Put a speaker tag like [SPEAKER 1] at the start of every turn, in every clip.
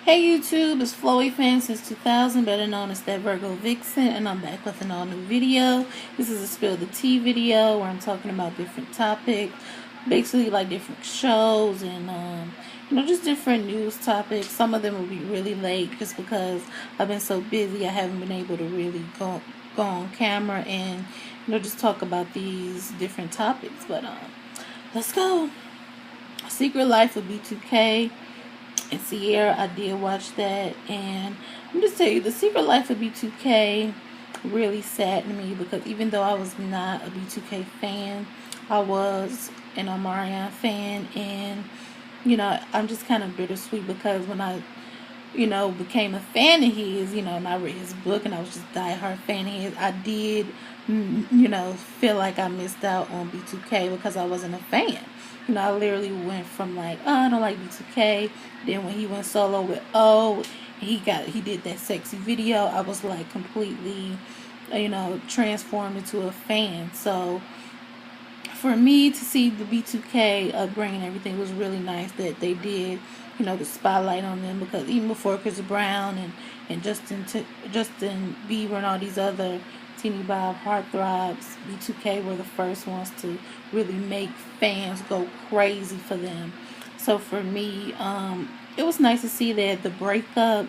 [SPEAKER 1] Hey YouTube, it's Flowy Fan since 2000, better known as that Virgo Vixen, and I'm back with an all new video. This is a Spill the Tea video where I'm talking about different topics, basically like different shows and just different news topics. Some of them will be really late just because I've been so busy I haven't been able to really go on camera and just talk about these different topics. But let's go. Secret Life of B2K and Sierra. I did watch that, and I'm just tell you, The Secret Life of B2K really saddened me because even though I was not a B2K fan, I was an Omarion fan, and I'm just kind of bittersweet because when I became a fan of his, and I read his book and I was just a diehard fan of his, I did, feel like I missed out on B2K because I wasn't a fan. I literally went from like, oh, I don't like B2K. Then when he went solo with O, he did that sexy video. I was like completely, transformed into a fan. So for me to see the B2K upbringing and everything was really nice that they did, the spotlight on them, because even before Chris Brown and Justin Bieber and all these other teeny bob heartthrobs, B2K were the first ones to really make fans go crazy for them. So for me, it was nice to see that the breakup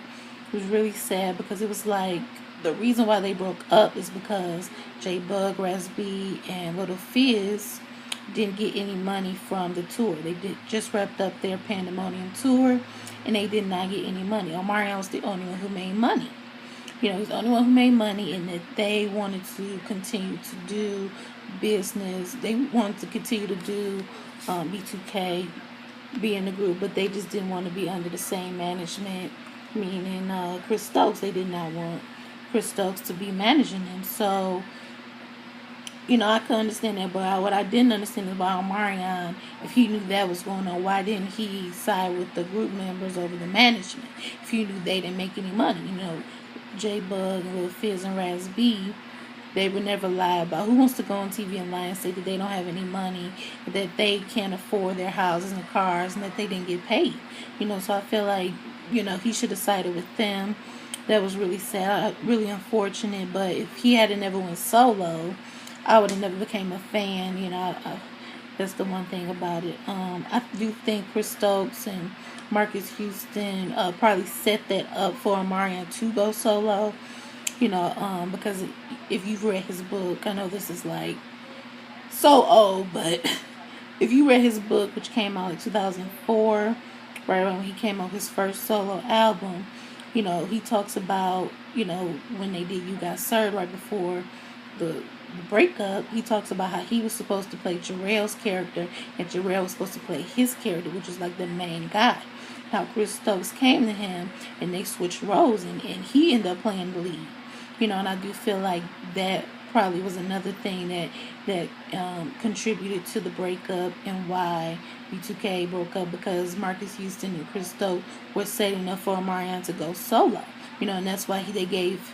[SPEAKER 1] was really sad because it was like the reason why they broke up is because J-Bug, Raz B, and Little Fizz didn't get any money from the tour. They just wrapped up their Pandemonium tour, and they did not get any money. Omarion was the only one who made money. He's the only one who made money, and that they wanted to continue to do business. They wanted to continue to do B2K, be in the group, but they just didn't want to be under the same management, meaning Chris Stokes. They did not want Chris Stokes to be managing them. So, I could understand that, but what I didn't understand about Omarion, if he knew that was going on, why didn't he side with the group members over the management? If he knew they didn't make any money, J-Bug and Lil Fizz and Raz B, they would never lie about. Who wants to go on TV and lie and say that they don't have any money, that they can't afford their houses and cars, and that they didn't get paid? So I feel like, he should have sided with them. That was really sad, really unfortunate. But if he had never went solo, I would have never became a fan. That's the one thing about it. I do think Chris Stokes and Marcus Houston probably set that up for Omarion to go solo. Because if you've read his book, I know this is like so old, but if you read his book, which came out in 2004, right when he came out with his first solo album, he talks about, when they did You Got Served right before the breakup, he talks about how he was supposed to play Jarrell's character and Jarrell was supposed to play his character, which was like the main guy. How Chris Stokes came to him and they switched roles, and he ended up playing the lead. And I do feel like that probably was another thing that contributed to the breakup and why B2K broke up, because Marcus Houston and Chris Stokes were setting up for Omarion to go solo. And that's why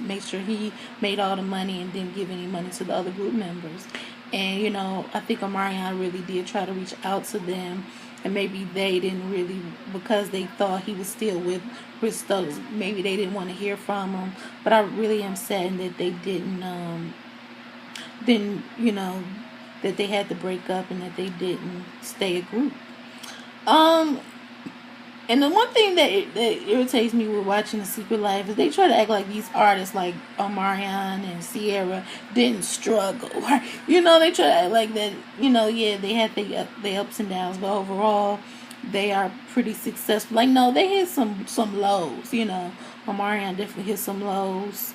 [SPEAKER 1] made sure he made all the money and didn't give any money to the other group members. And, I think Omarion really did try to reach out to them, and maybe they didn't really, because they thought he was still with Chris Stokes, maybe they didn't want to hear from him. But I really am saddened that they didn't, that they had to break up and that they didn't stay a group. And the one thing that irritates me with watching The Secret Life is they try to act like these artists like Omarion and Sierra didn't struggle. They try to act like that, yeah, they had their ups and downs, but overall, they are pretty successful. Like, no, they hit some lows, Omarion definitely hit some lows.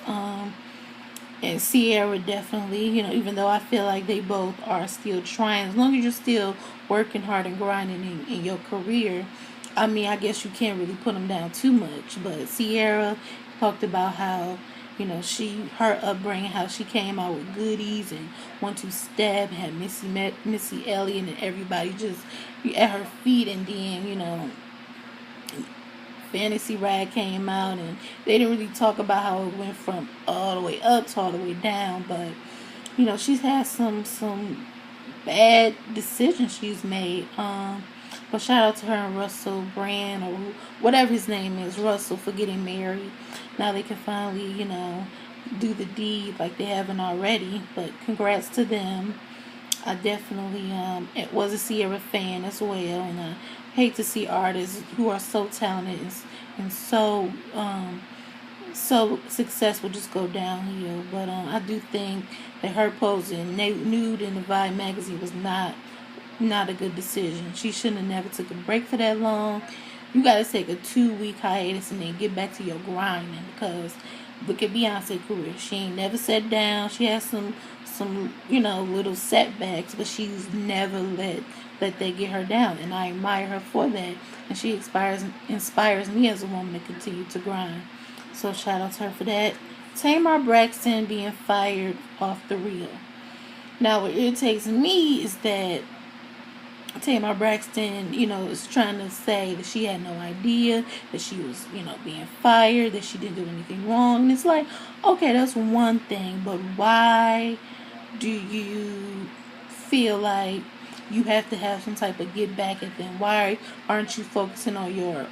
[SPEAKER 1] And Sierra definitely, even though I feel like they both are still trying, as long as you're still working hard and grinding in your career, I guess you can't really put them down too much. But Sierra talked about how, her upbringing, how she came out with Goodies and 1-2-Step, had Missy Elliott and everybody just at her feet, and then, Fantasy Rag came out, and they didn't really talk about how it went from all the way up to all the way down. But she's had some bad decisions she's made. But shout out to her and Russell Brand, or whatever his name is, Russell, for getting married. Now they can finally, do the deed like they haven't already. But congrats to them. I definitely was a Sierra fan as well, and I hate to see artists who are so talented and so successful just go downhill. But I do think that her posing nude in the Vibe magazine was not a good decision. She shouldn't have never took a break for that long. You got to take a 2-week hiatus and then get back to your grinding, because look at Beyonce's career. She ain't never sat down. She has some little setbacks, but she's never let that get her down, and I admire her for that. And she inspires me as a woman to continue to grind. So shout out to her for that. Tamar Braxton being fired off The Real. Now what irritates me is that Tamar Braxton, is trying to say that she had no idea that she was, being fired, that she didn't do anything wrong. And it's like, okay, that's one thing, but why do you feel like you have to have some type of get back at them? Why aren't you focusing on your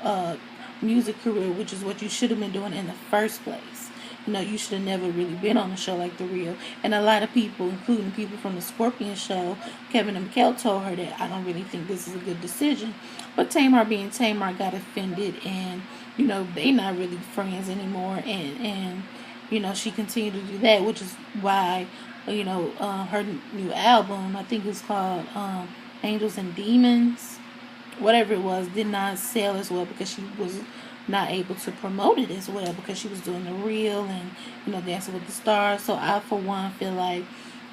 [SPEAKER 1] music career, which is what you should have been doing in the first place? You should have never really been on a show like The Real. And a lot of people, including people from the Scorpion show, Kevin and Mikkel, told her that I don't really think this is a good decision. But Tamar being Tamar got offended, and they not really friends anymore, and she continued to do that, which is why her new album, I think it's called Angels and Demons, whatever it was, did not sell as well because she was not able to promote it as well because she was doing The Real and Dancing with the Stars. So I, for one, feel like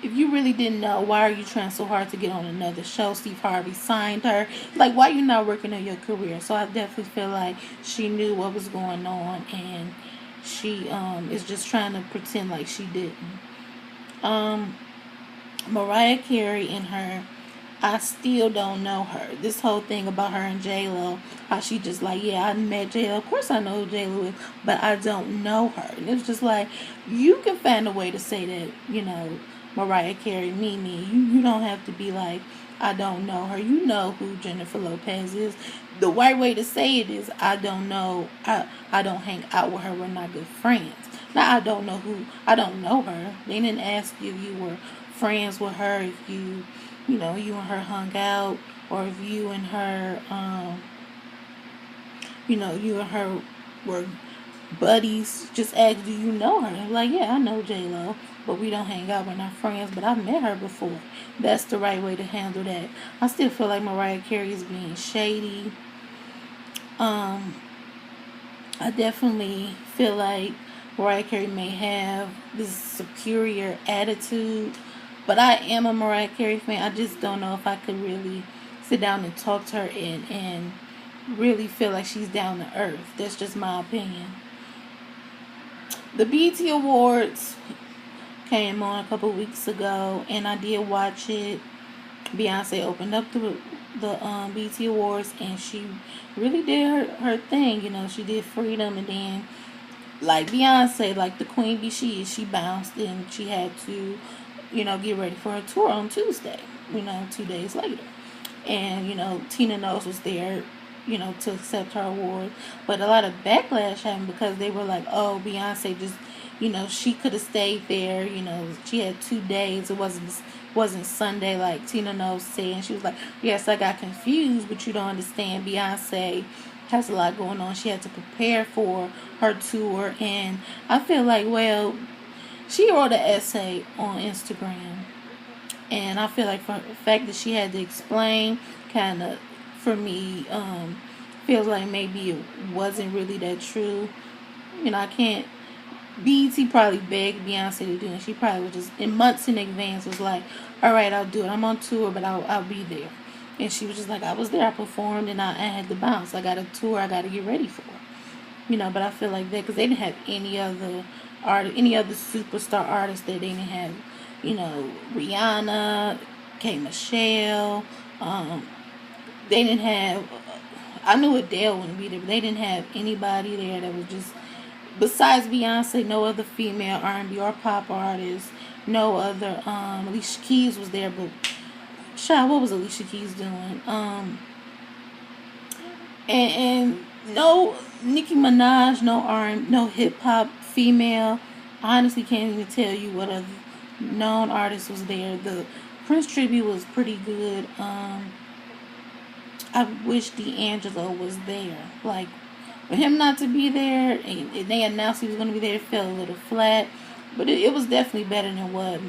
[SPEAKER 1] if you really didn't know, why are you trying so hard to get on another show? Steve Harvey signed her. Like, why are you not working on your career? So I definitely feel like she knew what was going on, and she is just trying to pretend like she didn't. Mariah Carey and her, I still don't know her. This whole thing about her and J-Lo, how she just like, yeah, I met J-Lo. Of course I know who J-Lo is, but I don't know her. And it's just like, you can find a way to say that, Mariah Carey, Mimi. You don't have to be like, I don't know her. You know who Jennifer Lopez is. The right way to say it is, I don't know. I don't hang out with her. We're not good friends. Now, I don't know her. They didn't ask you if you were friends with her, if you and her hung out, or if you and her, you and her were buddies. Just ask, do you know her? Like, yeah, I know J-Lo, but we don't hang out. We're not friends, but I've met her before. That's the right way to handle that. I still feel like Mariah Carey is being shady. I definitely feel like Mariah Carey may have this superior attitude, but I am a Mariah Carey fan. I just don't know if I could really sit down and talk to her and really feel like she's down to earth. That's just my opinion. The BET Awards came on a couple weeks ago, and I did watch it. Beyonce opened up the BET Awards, and she really did her thing. She did Freedom, and then, like Beyonce, like the queen bee she bounced, and she had to, get ready for her tour on Tuesday, 2 days later. And, Tina Knowles was there, to accept her award. But a lot of backlash happened because they were like, oh, Beyonce just, she could have stayed there. She had 2 days. It wasn't Sunday like Tina Knowles said. And she was like, yes, I got confused, but you don't understand. Beyonce has a lot going on. She had to prepare for her tour. And I feel like, well, she wrote an essay on Instagram. And I feel like for the fact that she had to explain, kind of, for me, feels like maybe it wasn't really that true. I can't. BET probably begged Beyonce to do it. And she probably was just, in months in advance, was like, all right, I'll do it. I'm on tour, but I'll be there. And she was just like, I was there, I performed, and I had to bounce. I got a tour I got to get ready for. But I feel like that, because they didn't have any other superstar artists that they didn't have. Rihanna, K. Michelle, they didn't have, I knew Adele wouldn't be there, but they didn't have anybody there that was just, besides Beyonce, no other female R&B or pop artist, no other, Alicia Keys was there, but, child, what was Alicia Keys doing? and no Nicki Minaj, no hip hop female. I honestly can't even tell you what other known artist was there. The Prince tribute was pretty good. I wish D'Angelo was there. Like, for him not to be there, and they announced he was going to be there, it felt a little flat. But it was definitely better than what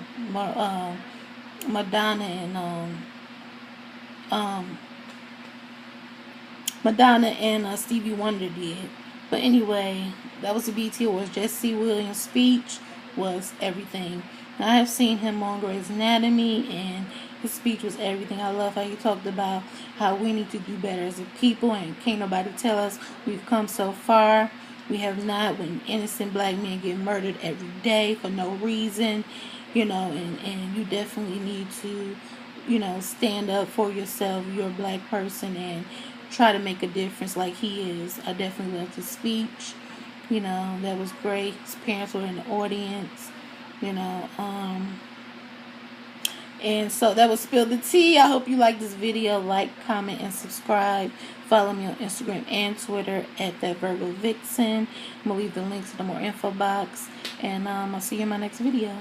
[SPEAKER 1] Madonna and um, Stevie Wonder did. But anyway, that was the BET Awards. Jesse Williams' speech was everything. Now, I have seen him on Grey's Anatomy, and his speech was everything. I love how he talked about how we need to do better as a people, and can't nobody tell us we've come so far. We have not. When innocent black men get murdered every day for no reason, and you definitely need to, stand up for yourself. You're a black person, and try to make a difference like he is. I definitely loved his speech. That was great. His parents were in the audience. And so that was Spill the Tea. I hope you like this video. Like, comment, and subscribe. Follow me on Instagram and Twitter at that Virgo Vixen. I'm going to leave the links in the more info box. And I'll see you in my next video.